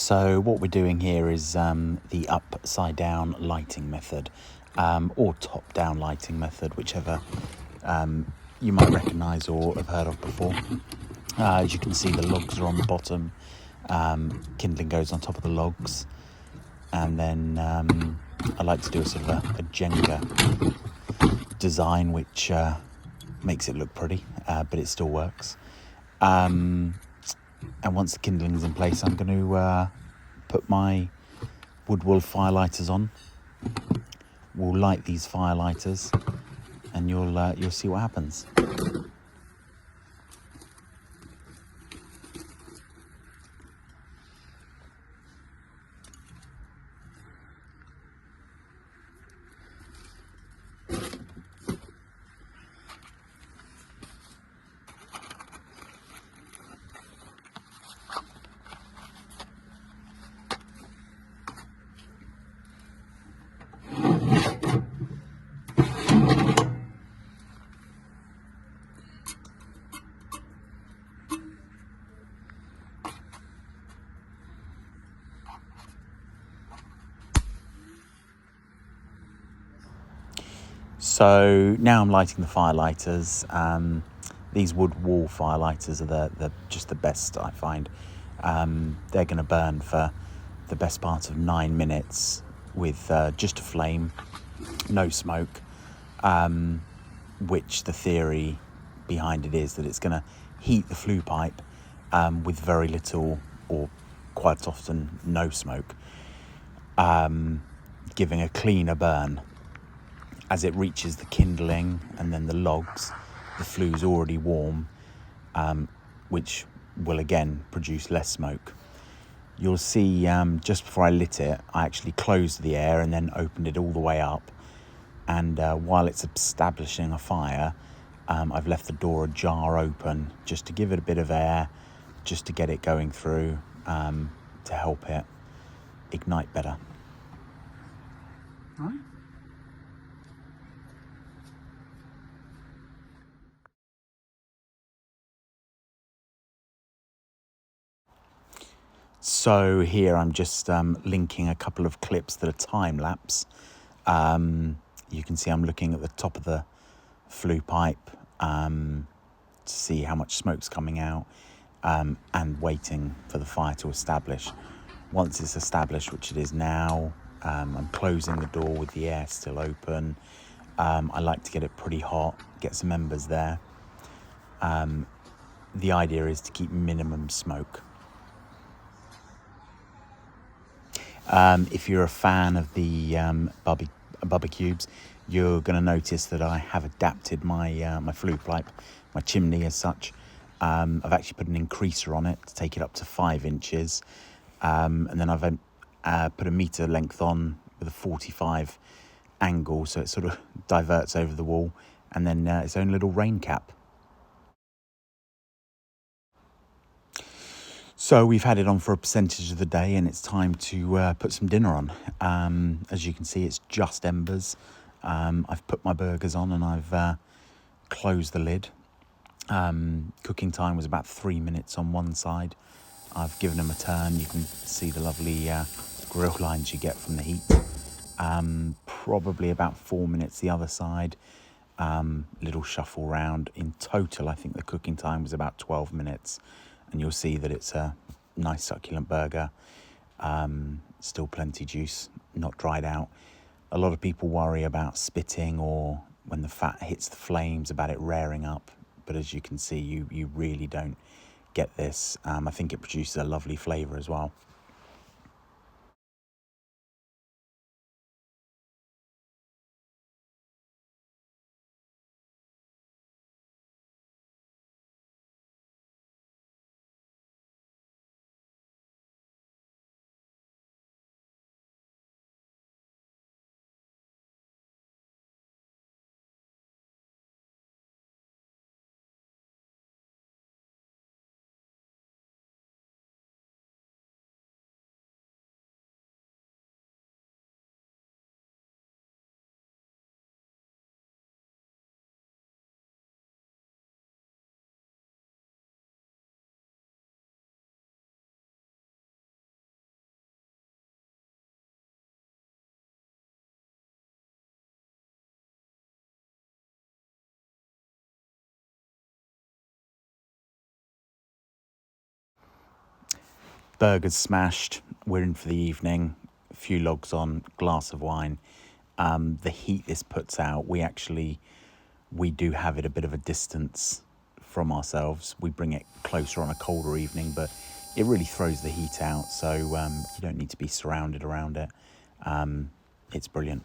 So what we're doing here is the upside down lighting method, or top down lighting method, whichever you might recognise or have heard of before. As you can see, the logs are on the bottom, kindling goes on top of the logs, and then I like to do a sort of a Jenga design which makes it look pretty, but it still works. And once the kindling is in place, I'm going to put my wood wool firelighters on. We'll light these firelighters, and you'll see what happens. So now I'm lighting the firelighters. These wood wall firelighters are just the best, I find. They're going to burn for the best part of 9 minutes with just a flame, no smoke, which the theory behind it is that it's going to heat the flue pipe with very little or quite often no smoke, giving a cleaner burn. As it reaches the kindling and then the logs, the flue's already warm, which will again produce less smoke. You'll see just before I lit it, I actually closed the air and then opened it all the way up. And while it's establishing a fire, I've left the door ajar open just to give it a bit of air, just to get it going through, to help it ignite better. All right. So here I'm just linking a couple of clips that are time-lapse. You can see I'm looking at the top of the flue pipe to see how much smoke's coming out, and waiting for the fire to establish. Once it's established, which it is now, I'm closing the door with the air still open. I like to get it pretty hot, get some embers there. The idea is to keep minimum smoke. If you're a fan of the Bbqubes, you're going to notice that I have adapted my my flue pipe, my chimney as such. I've actually put an increaser on it to take it up to 5 inches, and then I've put a metre length on with a 45 angle, so it sort of diverts over the wall, and then its own little rain cap. So we've had it on for a percentage of the day, and it's time to put some dinner on. As you can see, it's just embers. I've put my burgers on and I've closed the lid. Cooking time was about 3 minutes on one side. I've given them a turn. You can see the lovely grill lines you get from the heat. Probably about 4 minutes the other side. Little shuffle round. In total, I think the cooking time was about 12 minutes. And you'll see that it's a nice succulent burger, still plenty juice, not dried out. A lot of people worry about spitting or when the fat hits the flames about it raring up, but as you can see, you really don't get this. I think it produces a lovely flavour as well. Burgers smashed. We're in for the evening. A few logs on, glass of wine. The heat this puts out, we do have it a bit of a distance from ourselves. We bring it closer on a colder evening, but it really throws the heat out. So you don't need to be surrounded around it. It's brilliant.